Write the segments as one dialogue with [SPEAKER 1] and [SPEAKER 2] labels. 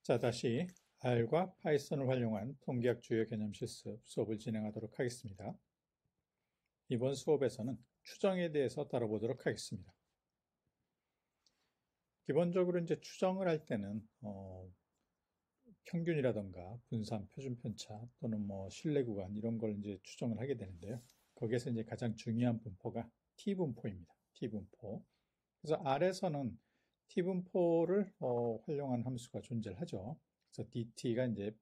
[SPEAKER 1] 자, 다시 R과 파이썬을 활용한 통계학 주요 개념 실습 수업을 진행하도록 하겠습니다. 이번 수업에서는 추정에 대해서 다뤄보도록 하겠습니다. 기본적으로 이제 추정을 할 때는 평균이라던가 분산, 표준 편차 또는 뭐 신뢰 구간 이런 걸 이제 추정을 하게 되는데요. 거기에서 이제 가장 중요한 분포가 T분포입니다. T분포. 그래서 R에서는 T분포를 활용한 함수가 존재를 하죠. 그래서 DT가 이제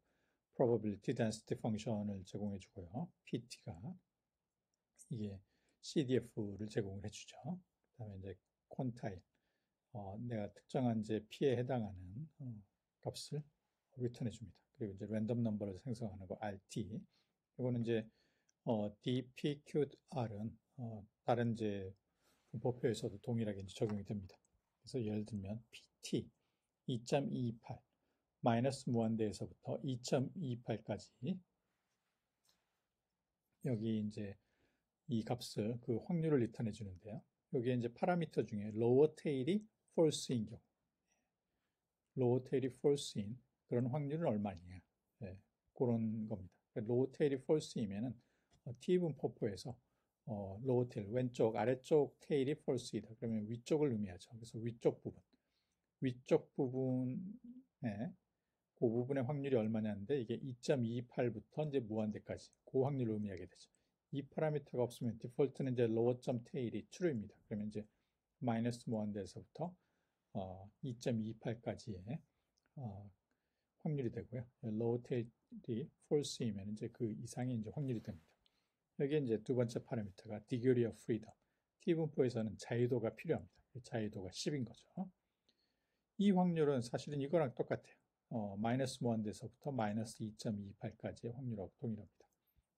[SPEAKER 1] probability density function을 제공해 주고요. PT가 이게 CDF를 제공을 해주죠. 그 다음에 이제 quantile, 내가 특정한 이제 P에 해당하는 값을 리턴해 줍니다. 그리고 이제 랜덤 넘버를 생성하는 거 RT. 이거는 이제 DPQR은 다른 이제 분포표에서도 동일하게 이제 적용이 됩니다. 그래서 예를 들면 PT 2.228 마이너스 무한대에서부터 2.28까지 여기 이제 이 값을 그 확률을 리턴해 주는데요. 여기에 이제 파라미터 중에 로어 테일이 false인 경우, 로어 테일이 false인 그런 확률은 얼마냐, 네, 그런 겁니다. 로어 테일이 false이면은 T분포표에서 로어 테일 왼쪽 아래쪽 테일이 false이다. 그러면 위쪽을 의미하죠. 그래서 위쪽 부분에 그 부분의 확률이 얼마냐인데 이게 2.28부터 이제 무한대까지 그 확률을 의미하게 되죠. 이 파라미터가 없으면 디폴트는 이제 로어점 테일이 true입니다. 그러면 이제 마이너스 무한대에서부터 2.28까지의 확률이 되고요. 로어 테일이 false이면 이제 그 이상의 이제 확률이 됩니다. 여기에 이제 두 번째 파라미터가 degree of freedom. T분포에서는 자유도가 필요합니다. 자유도가 10인 거죠. 이 확률은 사실은 이거랑 똑같아요. 마이너스 무한대에서부터 마이너스 2.28까지의 확률하고 동일합니다.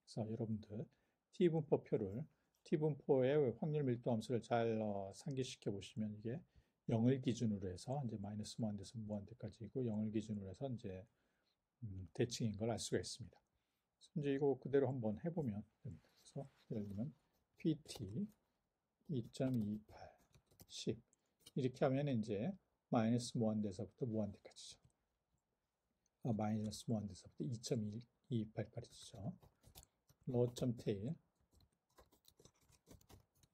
[SPEAKER 1] 그래서 여러분들 T분포의 확률 밀도 함수를 잘 상기시켜 보시면 이게 0을 기준으로 해서 이제 마이너스 무한대에서 무한대까지이고 0을 기준으로 해서 이제 대칭인 걸 알 수가 있습니다. 이제 이거 그대로 한번 해보면 됩니다. 그래서 예를 들면 PT 2.28 10 이렇게 하면 이제 마이너스 무한대에서부터 무한대까지죠. 마이너스 무한대에서부터 2.28까지죠. 로점 테일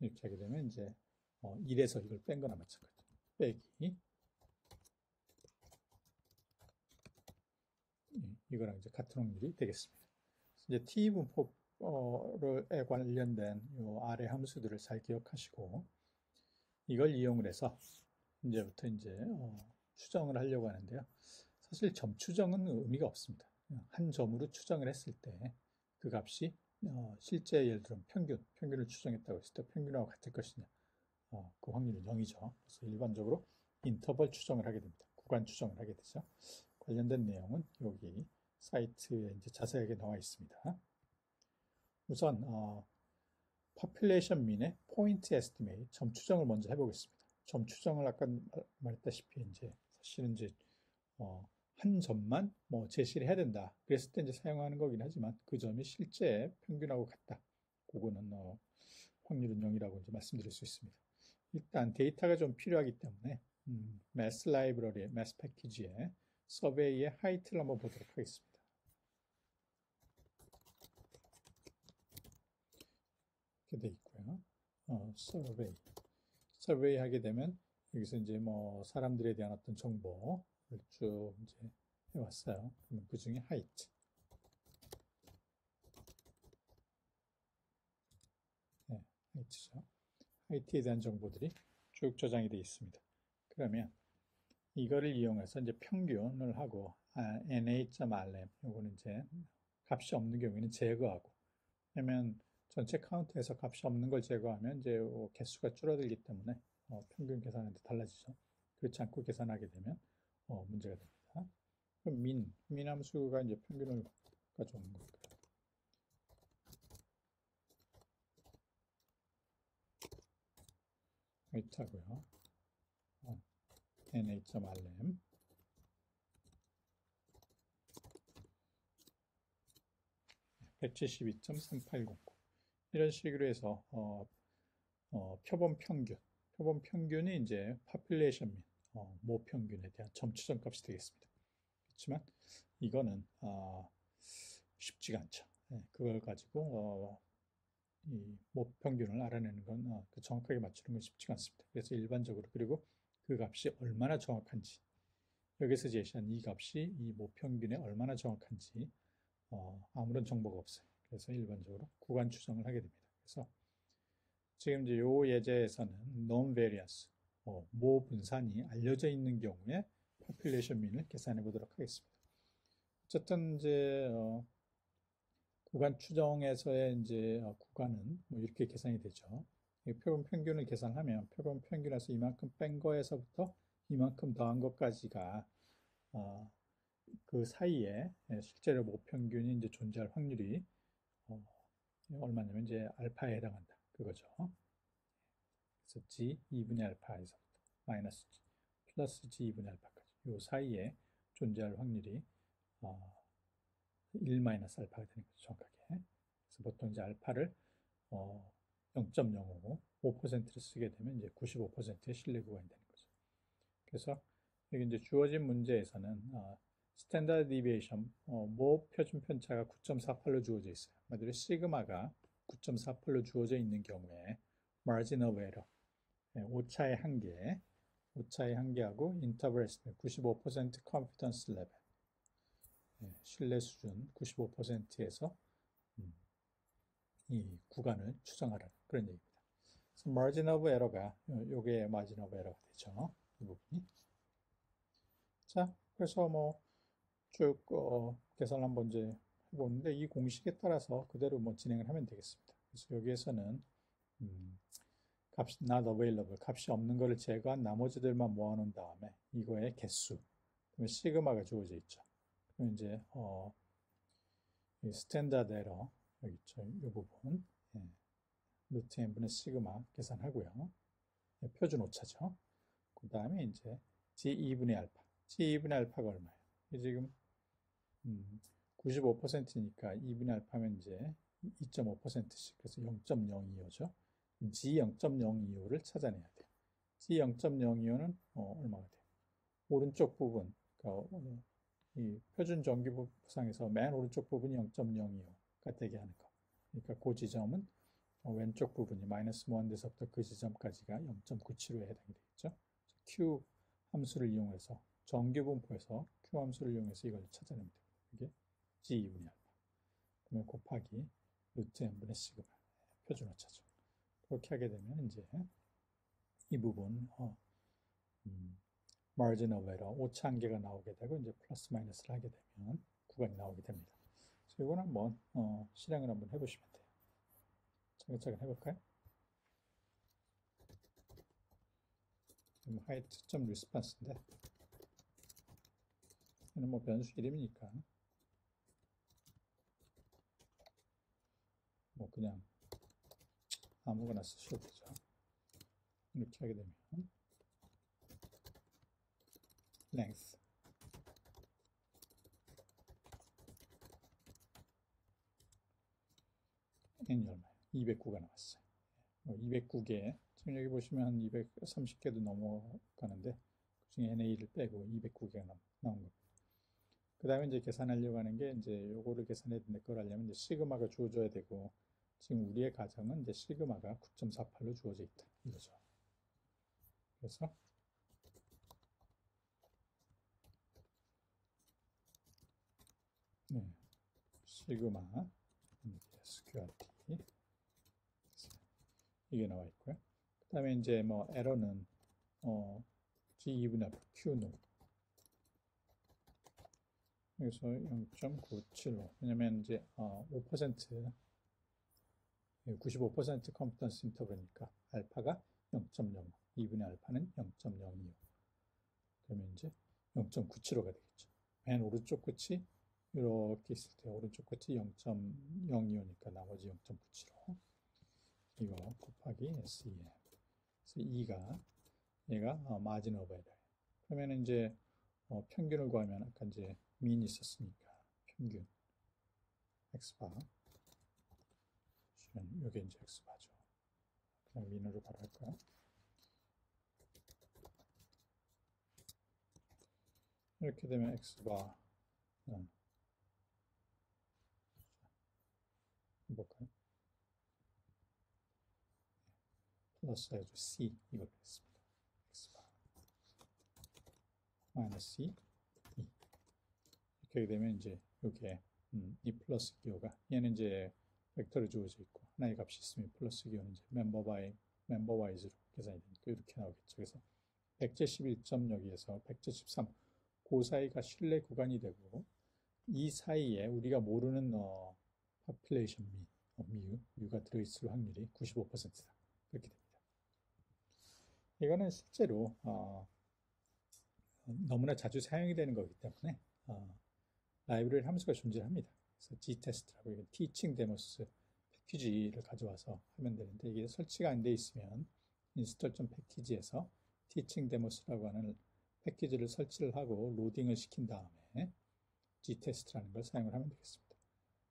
[SPEAKER 1] 이렇게 하게 되면 이제 1에서 이걸 뺀 거나 마찬가지죠. 빼기 이거랑 이제 같은 확률이 되겠습니다. 이제 T분포에 관련된 요 아래 함수들을 잘 기억하시고 이걸 이용을 해서 이제부터 이제 추정을 하려고 하는데요. 사실 점 추정은 의미가 없습니다. 한 점으로 추정을 했을 때 그 값이 실제 예를 들면 평균을 추정했다고 했을 때 평균하고 같을 것이냐, 그 확률은 0이죠. 그래서 일반적으로 인터벌 추정을 하게 됩니다. 구간 추정을 하게 되죠. 관련된 내용은 여기 사이트에 이제 자세하게 나와 있습니다. 우선 population mean의 point estimate 점 추정을 먼저 해보겠습니다. 점 추정을 아까 말했다시피 이제 사실은 이제 한 점만 뭐 제시를 해야 된다. 그랬을 때 이제 사용하는 거긴 하지만 그 점이 실제 평균하고 같다. 그거는 확률은 0이라고 이제 말씀드릴 수 있습니다. 일단 데이터가 좀 필요하기 때문에 mass library의 mass package의 서베이의 하이트를 한번 보도록 하겠습니다. 이렇게 돼 있고요. 서베이 하게 되면 여기서 이제 뭐 사람들에 대한 어떤 정보를 쭉 이제 해왔어요. 그러면 그 중에 하이트. 네, 하이트죠. 하이트에 대한 정보들이 쭉 저장이 되어 있습니다. 그러면 이거를 이용해서 이제 평균을 하고 na.rm 요거는 이제 값이 없는 경우에는 제거하고 왜냐면 전체 카운트에서 값이 없는 걸 제거하면 이제 개수가 줄어들기 때문에 평균 계산하는데 달라지죠. 그렇지 않고 계산하게 되면 문제가 됩니다. 그럼 민 함수가 이제 평균을 가져오는 거고요. 하고요. na.rm 172.3809 이런 식으로 해서 표본 평균이 이제 population mean 모평균에 대한 점 추정 값이 되겠습니다. 그렇지만 이거는 쉽지가 않죠. 그걸 가지고 이 모평균을 알아내는 건 정확하게 맞추는 건 쉽지가 않습니다. 그래서 일반적으로 그리고 그 값이 얼마나 정확한지 여기서 제시한 이 값이 이 모평균에 얼마나 정확한지 아무런 정보가 없어요. 그래서 일반적으로 구간 추정을 하게 됩니다. 그래서 지금 이제 요 예제에서는 non-variance, 모 분산이 알려져 있는 경우에 population mean을 계산해 보도록 하겠습니다. 어쨌든 이제 구간 추정에서의 이제 구간은 뭐 이렇게 계산이 되죠. 표본 평균을 계산하면 표본 평균에서 이만큼 뺀 거에서부터 이만큼 더한 것까지가 그 사이에 실제로 모평균이 이제 존재할 확률이 얼마냐면 이제 알파에 해당한다. 그거죠. 그래서 G 2분의 알파에서부터 마이너스 G 플러스 G 2분의 알파까지 요 사이에 존재할 확률이 1 마이너스 알파가 되는 거죠. 정확하게. 그래서 보통 이제 알파를 0.055, 5%를 쓰게 되면 이제 95%의 신뢰 구간이 되는 거죠. 그래서 여기 이제 주어진 문제에서는 스탠다드 디비에이션 모 표준 편차가 9.48로 주어져 있어요. 말대로 시그마가 9.48로 주어져 있는 경우에 margin of error 오차의 한계하고 인터벌 에스티메이트 95% confidence level 신뢰 수준 95%에서 이 구간을 추정하라는 그런 얘기입니다. 그래서 margin of error가 요게 margin of error가 되죠. 이 부분이. 자, 그래서 뭐 쭉 계산을 한번 이제 해보는데 이 공식에 따라서 그대로 뭐 진행을 하면 되겠습니다. 그래서 여기에서는 값이 not available, 값이 없는 거를 제거한 나머지들만 모아놓은 다음에 이거의 개수, 그러면 시그마가 주어져 있죠. 그럼 이제 이 스탠다드 에러 여기 있죠. 이 부분 루트 n분의 시그마 계산하고요. 표준 오차죠. 그 다음에 이제 G2분의 알파, G2분의 알파가 얼마예요? 지금 95%니까 2분의 알파면 이제 2.5%씩 그래서 0.025죠. G 0.025를 찾아내야 돼요. G 0.025는 얼마가 돼요? 오른쪽 부분, 그러니까 이 표준 정규부상에서 맨 오른쪽 부분이 0.025가 되게 하는 거. 그러니까 그 지점은 왼쪽 부분이 마이너스 1에서부터 그 지점까지가 0.97에 해당이 되겠죠. Q 함수를 이용해서 정규분포에서 Q 함수를 이용해서 이걸 찾아내면 됩니다. 이게 G2분의 알파. 그러면 곱하기 루트 n분의 시그마 표준 오차죠. 그렇게 하게 되면 이제 이 부분 margin of error 오차 한계가 나오게 되고 이제 플러스 마이너스를 하게 되면 구간이 나오게 됩니다. 그래서 이거는 한번 실행을 한번 해보시면 돼요. 차근차근 해볼까요? height response인데 이는 뭐 변수 이름이니까 뭐 그냥 아무거나 쓰셔도 되죠. 이렇게 하게 되면 length n이 얼마예요? 209가 나왔어요. 209개 지금 여기 보시면 한 230개도 넘어가는데 그중에 NA를 빼고 209개가 나온 겁니다. 그 다음에 이제 계산하려고 하는 게 이제 요거를 계산해야 되는데 그걸 하려면 이제 시그마가 주어져야 되고 지금 우리의 가정은 이제 시그마가 9.48로 주어져 있다 이거죠. 그래서 시그마 SQRT 이게 나와 있고요. 그 다음에 이제 뭐 에러는 G2분의 알파 Q는 여기서 0.975 왜냐면 이제 5% 95% 컨피던스 인터벌이니까 알파가 0.05 2분의 알파는 0.025 그러면 이제 0.975가 되겠죠. 맨 오른쪽 끝이 이렇게 있을 때 오른쪽 끝이 0.025니까 나머지 0.975 이거 곱하기 SEM 그래서 2가 얘가 마진 오브 에러 그러면 이제 평균을 구하면 아까 이제 민이 있었으니까 평균 x바 이게 이제 x바죠. 그냥 민으로 바로 할까요? 이렇게 되면 x바 해볼까요? 플러스 해가지고 C 이걸로 했습니다. X바 마이너스 C E 이렇게 하게 되면 이제 이게 이 플러스 기호가 얘는 이제 벡터로 주어져 있고 하나의 값이 있으면 플러스 기호는 이제 멤버 와이즈로 계산이 되니까 이렇게 나오겠죠. 그래서 171점 여기에서 173 그 사이가 신뢰 구간이 되고 이 사이에 우리가 모르는 population 뮤가 들어있을 확률이 95%다. 그렇게 됩니다. 이거는 실제로 너무나 자주 사용이 되는 거기 때문에 라이브러리 함수가 존재합니다. 그래서 gtest라고 teaching demos 패키지를 가져와서 하면 되는데 이게 설치가 안 돼 있으면 install.package에서 teaching demos라고 하는 패키지를 설치를 하고 로딩을 시킨 다음에 gtest라는 걸 사용을 하면 되겠습니다.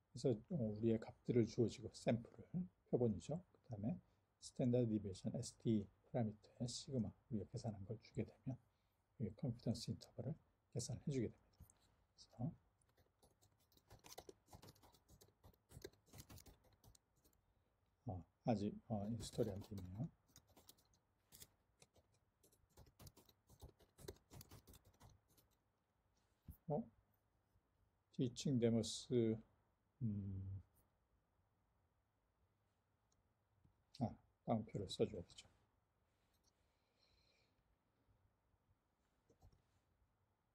[SPEAKER 1] 그래서 우리의 값들을 주어지고 샘플을 표본이죠. 그 다음에 스탠다드 디비에이션 ST 파라미터의 시그마 우리가 계산한 걸 주게 되면 여기 컨피던스 인터벌을 계산해 주게 됩니다. 그래서 아직 인스톨이 안 되네요. teaching demos 다운표를 써줘야 되죠.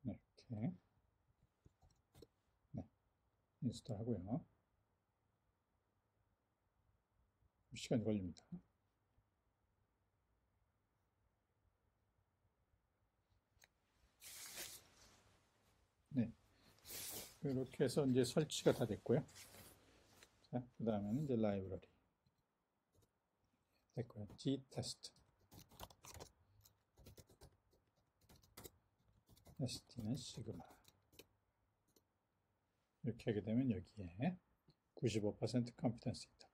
[SPEAKER 1] 이렇게 인스톨 하고요. 시간이 걸립니다. 네, 이렇게 해서 이제 설치가 다 됐고요. 자, 그 다음에는 이제 라이브러리 됐고요. gtest st는 시그마 이렇게 하게 되면 여기에 95% confidence interval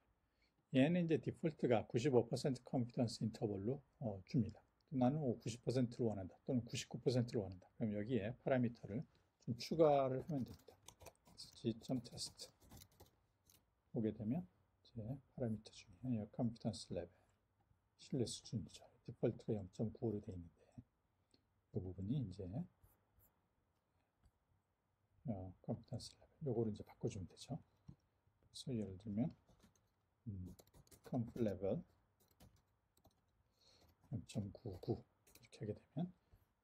[SPEAKER 1] 얘는 이제 디폴트가 95% confidence interval로 줍니다. 나는 90%로 원한다 또는 99%로 원한다. 그럼 여기에 파라미터를 좀 추가를 하면 됩니다. g.test 보게 되면 이제 파라미터 중에 confidence level 신뢰 수준이죠. 디폴트가 0.95로 되어 있는데 그 부분이 이제 confidence level 요거를 이제 바꿔주면 되죠. 그래서 예를 들면 conf level 0.99 이렇게 하게 되면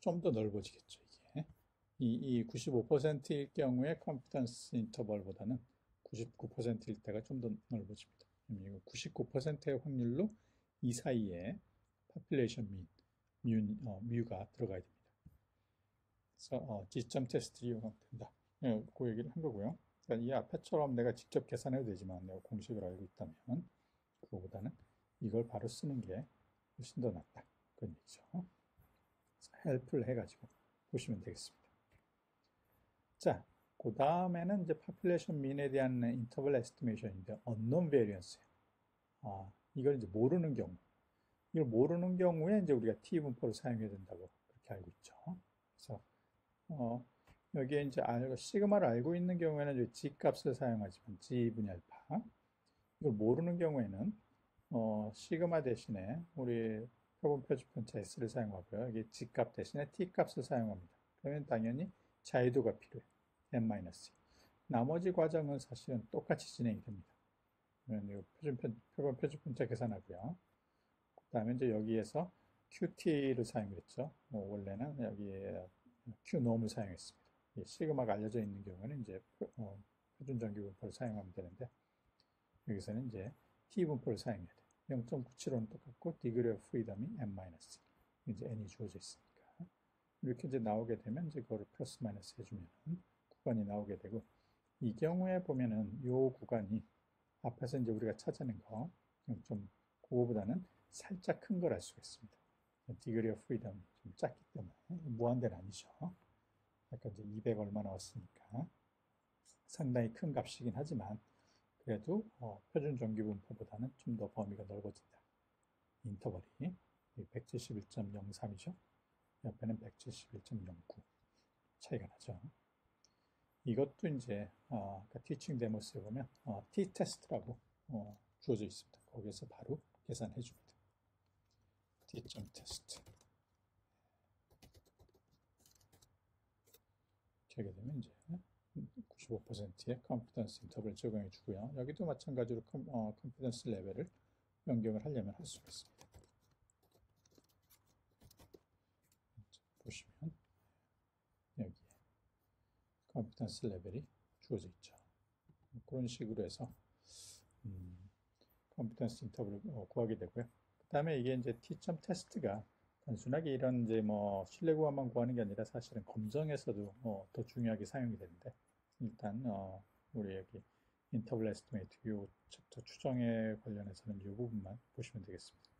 [SPEAKER 1] 좀 더 넓어지겠죠. 이게 이 95%일 경우에 confidence interval보다는 99%일 때가 좀 더 넓어집니다. 99%의 확률로 이 사이에 population 뮤가 들어가야 됩니다. 그래서 g.test 이용하면 된다. 그 얘기를 한 거고요. 그러니까 이 앞에처럼 내가 직접 계산해도 되지만 내가 공식을 알고 있다면 그거보다는 이걸 바로 쓰는 게 훨씬 더 낫다. 그런 얘기죠. help를 해가지고 보시면 되겠습니다. 자, 그 다음에는 이제 population mean에 대한 interval estimation인데 unknown variance예요. 이걸 이제 모르는 경우. 이걸 모르는 경우에 이제 우리가 t 분포를 사용해야 된다고 그렇게 알고 있죠. 그래서 여기에 이제 시그마를 알고 있는 경우에는 이제 g 값을 사용하지만 g분의 알파. 이걸 모르는 경우에는 시그마 대신에 우리 표본 표준 편차 s를 사용하고요. 여기 g 값 대신에 t 값을 사용합니다. 그러면 당연히 자유도가 필요해요. n-2. 나머지 과정은 사실은 똑같이 진행이 됩니다. 그러면 표본 표준 편차 계산하고요. 그 다음에 이제 여기에서 qt를 사용했죠. 원래는 여기에 q놈을 사용했습니다. 시그마가 알려져 있는 경우에는 이제 표준 정규 분포를 사용하면 되는데 여기서는 이제 t 분포를 사용해야 돼요. 0.97은 똑같고 degree of freedom이 n-2 이제 n이 주어져 있으니까 이렇게 이제 나오게 되면 이제 그거를 플러스 마이너스 해주면 구간이 나오게 되고 이 경우에 보면은 이 구간이 앞에서 이제 우리가 찾아낸 거 좀 그거보다는 살짝 큰 걸 알 수가 있습니다. degree of freedom 좀 작기 때문에 무한대는 아니죠. 아까 이제 200 얼마 나왔으니까 상당히 큰 값이긴 하지만 그래도 표준 정규 분포보다는 좀 더 범위가 넓어진다. 인터벌이 171.03이죠. 옆에는 171.09 차이가 나죠. 이것도 이제 아까 티칭 데모스에 보면 t-test라고 주어져 있습니다. 거기에서 바로 계산해 줍니다. t.test 하게 되면 이제 95%의 컨피던스 인터벌 적용해 주고요. 여기도 마찬가지로 컨피던스 레벨을 변경을 하려면 할 수가 있습니다. 보시면 여기에 컨피던스 레벨이 주어져 있죠. 그런 식으로 해서 컨피던스 인터벌을 구하게 되고요. 그 다음에 이게 이제 t.test가 단순하게 이런 이제 뭐 신뢰 구간만 구하는 게 아니라 사실은 검정에서도 더 중요하게 사용이 되는데, 일단 우리 여기 인터벌 에스티메이트 요 챕터 추정에 관련해서는 이 부분만 보시면 되겠습니다.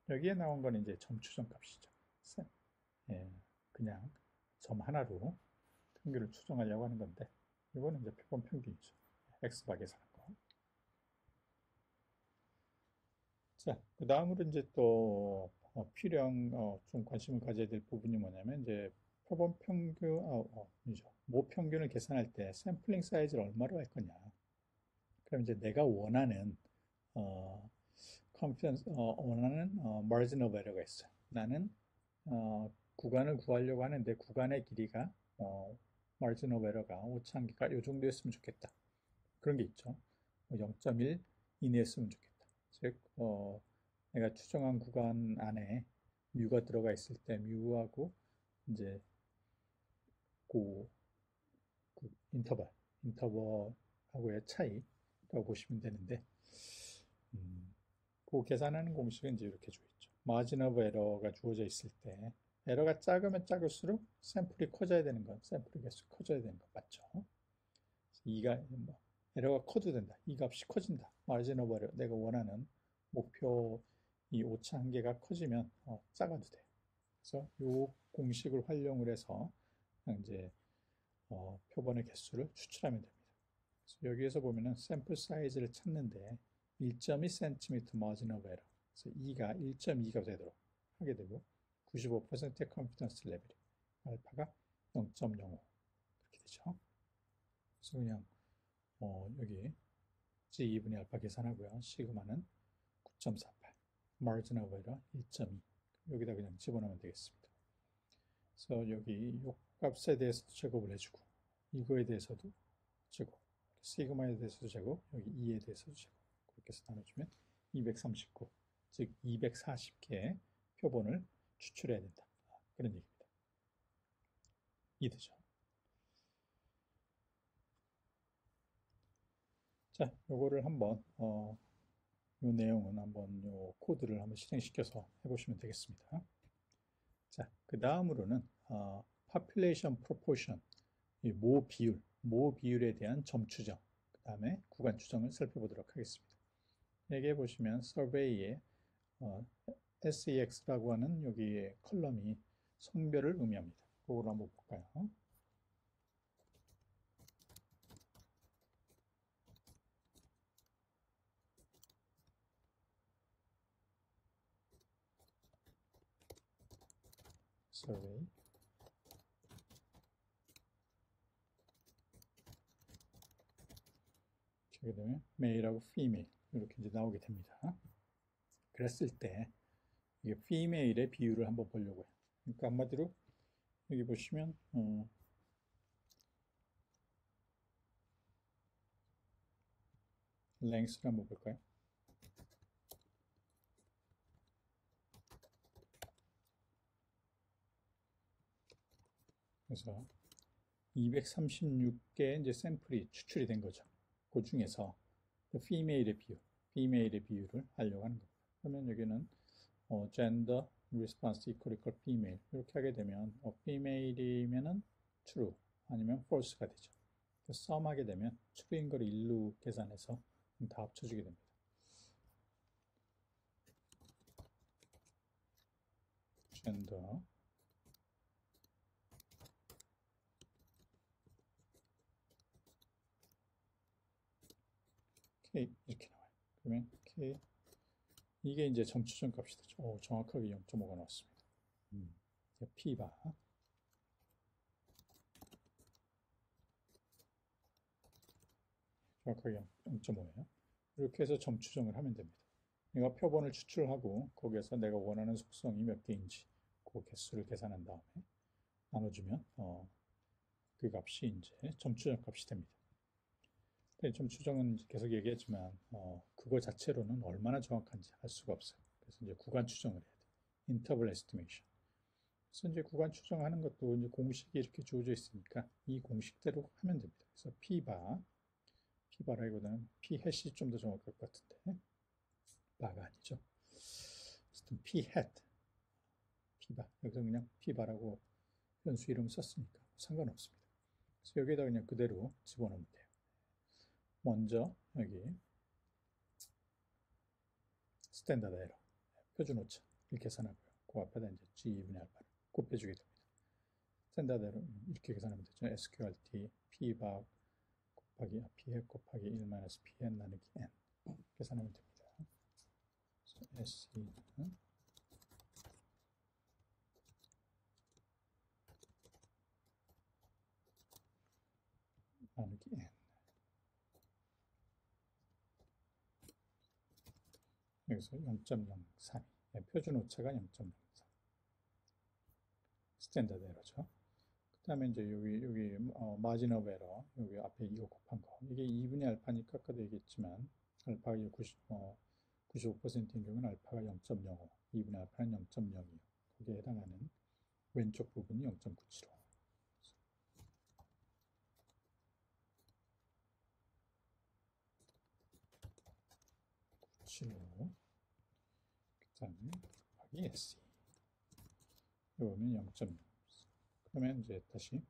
[SPEAKER 1] 여기에 나온 건 이제 점 추정 값이죠. 예, 그냥 점 하나로 평균을 추정하려고 하는 건데, 이거는 이제 표본 평균이죠. X바 계산한 거. 자, 그 다음으로 이제 또 필요한 좀 관심을 가져야 될 부분이 뭐냐면, 이제 표본 평균 모 평균을 계산할 때 샘플링 사이즈를 얼마로 할 거냐. 그럼 이제 내가 원하는 원하는 margin of error가 있어요. 나는 구간을 구하려고 하는데 구간의 길이가 margin of error가 오차한계가 이 정도였으면 좋겠다. 그런 게 있죠. 0.1 이내였으면 좋겠다. 즉 내가 추정한 구간 안에 뮤가 들어가 있을 때 뮤하고 이제 그 인터벌하고의 차이라고 보시면 되는데, 그 계산하는 공식은 이제 이렇게 주어 있죠. 마진 오브 에러가 주어져 있을 때 에러가 작으면 작을수록 샘플이 커져야 되는 건, 샘플 개수 커져야 되는 건 맞죠. 이가 뭐 에러가 커도 된다. 이 값이 커진다. 마진 오브 에러, 내가 원하는 목표 이 오차 한계가 커지면 작아도 돼. 그래서 이 공식을 활용을 해서 이제 표본의 개수를 추출하면 됩니다. 그래서 여기에서 보면은 샘플 사이즈를 찾는데 1.2cm 마진 오브 에러, 그래서 2가 1.2가 되도록 하게 되고 95%의 컨피던스 레벨이 알파가 0.05 그렇게 되죠. 그래서 그냥 여기 G2분의 알파 계산하고요. 시그마는 9.48, 마진 오브 에러 1.2, 여기다 그냥 집어넣으면 되겠습니다. 그래서 여기 이 값에 대해서도 제곱을 해주고, 이거에 대해서도 제곱, 시그마에 대해서도 제곱, 여기 2에 대해서도 제곱, 그렇게 해서 나눠주면 239, 즉 240개의 표본을 추출해야 된다. 그런 얘기입니다. 이해되죠? 자, 요거를 한번 요 내용은 한번 요 코드를 한번 실행시켜서 해보시면 되겠습니다. 자, 그 다음으로는 population proportion, 모 비율에 대한 점 추정, 그 다음에 구간 추정을 살펴보도록 하겠습니다. 여기에 보시면 서베이에 SEX라고 하는 여기 컬럼이 성별을 의미합니다. 그걸 한번 볼까요? survey 하게 되면 male하고 female 이렇게 이제 나오게 됩니다. 그랬을 때 이게 female의 비율을 한번 보려고 해요. 그러니까 한마디로 여기 보시면 length를 한번 볼까요? 그래서 236개의 이제 샘플이 추출이 된 거죠. 그 중에서 female의 비율을 하려고 하는 겁니다. 그러면 여기는 gender response equal female 이렇게 하게 되면 female이면은 true 아니면 false가 되죠. sum 하게 되면 true인 걸 일로 계산해서 다 합쳐주게 됩니다. gender K 이렇게 나와요. 그러면 K 이게 이제 점 추정 값이 되죠. 정확하게 0.5가 나왔습니다. P바 정확하게 0.5예요. 이렇게 해서 점 추정을 하면 됩니다. 내가 표본을 추출하고 거기에서 내가 원하는 속성이 몇 개인지 그 개수를 계산한 다음에 나눠주면 그 값이 이제 점 추정 값이 됩니다. 점 추정은 계속 얘기했지만 그거 자체로는 얼마나 정확한지 알 수가 없어요. 그래서 이제 구간 추정을 해야 돼요. 인터벌 에스티메이션. 그래서 이제 구간 추정하는 것도 이제 공식이 이렇게 주어져 있으니까 이 공식대로 하면 됩니다. 그래서 P바라기보다는 P 해시 좀 더 정확할 것 같은데 바가 아니죠. 어쨌든 P hat, P바. 여기서 그냥 P바라고 변수 이름 썼으니까 상관없습니다. 그래서 여기에다 그냥 그대로 집어넣으면 돼요. 먼저 여기 스탠다드 에러, 표준 오차 이렇게 계산하고요. 그 앞에다 이제 G2분의 알파를 곱해주게 됩니다. 스탠다드 에러 이렇게 계산하면 되죠. SQRT P바 곱하기 P hat 곱하기 1 마이너스 P hat 나누기 N 계산하면 됩니다. SE는 나누기 N. 여기서 0.03. 표준 오차가 0.03. 스탠다드 에러죠. 그 다음에 이제 여기 마진 오브 에러, 여기 앞에 이거 곱한 거. 이게 2분의 알파니까 아까도 얘기했지만, 알파가 95%인 경우는 알파가 0.05, 2분의 알파는 0.02. 거기에 해당하는 왼쪽 부분이 0.975. 975. 그 다음에 곱하기 SE. 이거는 0.0. 그러면 이제 다시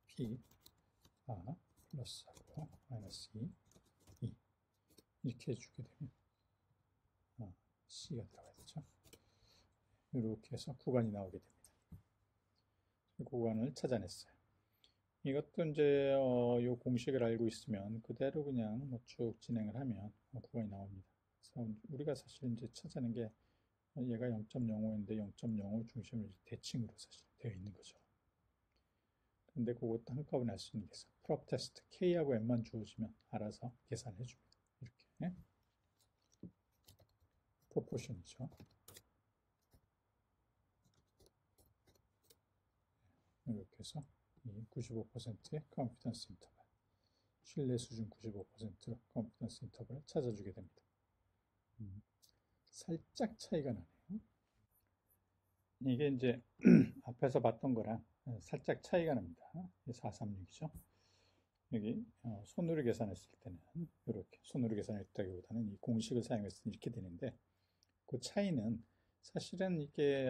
[SPEAKER 1] P R 플러스하고 마이너스 2 이렇게 해주게 되면 C가 들어가야 되죠. 이렇게 해서 구간이 나오게 됩니다. 구간을 찾아냈어요. 이것도 이제 이 공식을 알고 있으면 그대로 그냥 뭐 쭉 진행을 하면 구간이 나옵니다. 그래서 우리가 사실 이제 찾아낸 게 얘가 0.05인데 0.05 중심으로 대칭으로 사실 되어 있는 거죠. 근데 그것도 한꺼번에 할 수 있는 계산. 프롭 테스트 K하고 M만 주어지면 알아서 계산해 줍니다. 이렇게 프로포션이죠. 이렇게 해서 이 95%의 컨피던스 인터벌, 신뢰 수준 95% 컨피던스 인터벌을 찾아주게 됩니다. 살짝 차이가 나네요. 이게 이제 앞에서 봤던 거랑 살짝 차이가 납니다. 436이죠. 여기 손으로 계산했을 때는 이렇게 손으로 계산했다기보다는 이 공식을 사용해서 이렇게 되는데 그 차이는 사실은 이게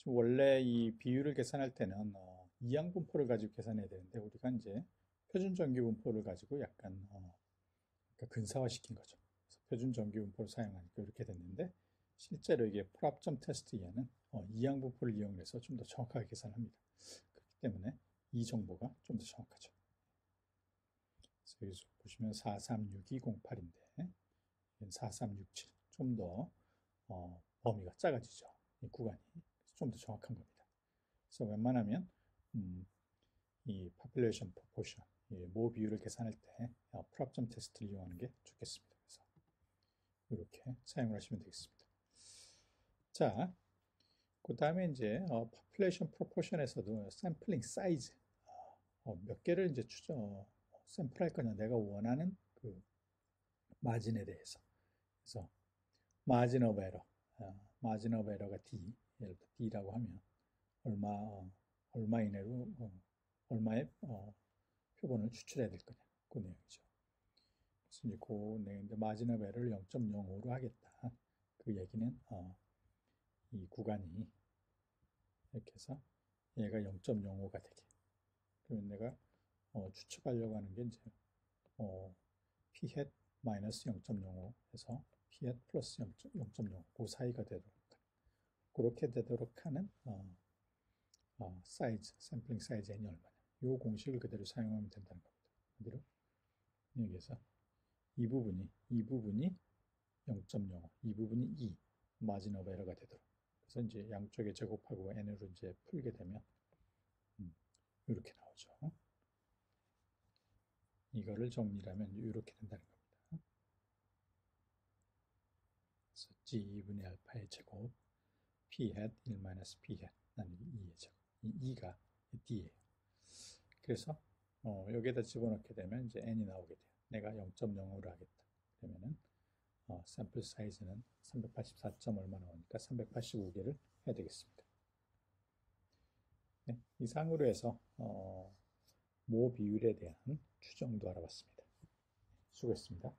[SPEAKER 1] 원래 이 비율을 계산할 때는 이항 분포를 가지고 계산해야 되는데 우리가 이제 표준 정규 분포를 가지고 약간 그러니까 근사화시킨 거죠. 그래서 표준 정규 분포를 사용하니까 이렇게 됐는데 실제로 이게 프랍점 테스트 이하는 이항 분포를 이용해서 좀 더 정확하게 계산합니다. 그렇기 때문에 이 정보가 좀 더 정확하죠. 그래서 여기서 보시면 436208인데 4367 좀 더 범위가 작아지죠. 이 구간이 좀 더 정확한 겁니다. 그래서 웬만하면 이 population proportion, 모 비율을 계산할 때 프랍점 테스트를 이용하는 게 좋겠습니다. 그래서 이렇게 사용을 하시면 되겠습니다. 자, 그 다음에 이제 population proportion에서도 샘플링 사이즈 몇 개를 이제 샘플할 거냐, 내가 원하는 그 마진에 대해서. 그래서 마진 오브 에러, 마진 오브 에러가 D, 예를 들어 D라고 하면 얼마 이내로 얼마의 표본을 추출해야 될 거냐, 그 내용이죠. 그래서 이제 그 내용인데 마진 오브 에러를 0.05로 하겠다. 그 얘기는 이 구간이 이렇게 해서 얘가 0.05가 되게. 그러면 내가 추측하려고 하는 게 이제 P hat 마이너스 0.05 해서 P hat 플러스 0.05 그 사이가 되도록 그렇게 되도록 하는 사이즈, 샘플링 사이즈 n이 얼마냐. 이 공식을 그대로 사용하면 된다는 겁니다. 그대로 여기에서 이 부분이 0.05, 이 부분이 2 마진 오브 에러가 되도록. 그래서 이제 양쪽에 제곱하고 n으로 이제 풀게 되면 이렇게 나오죠. 이거를 정리하면 이렇게 된다는 겁니다. 그래서 G분의 알파의 제곱 P hat 1 마이너스 P hat 나누기 2의 제곱. 이 2가 D예요. 그래서 여기에다 집어넣게 되면 이제 N이 나오게 돼요. 내가 0.0으로 하겠다. 그러면은 샘플 사이즈는 384점 얼마 나오니까 385개를 해야 되겠습니다. 네, 이상으로 해서 모 비율에 대한 추정도 알아봤습니다. 수고했습니다.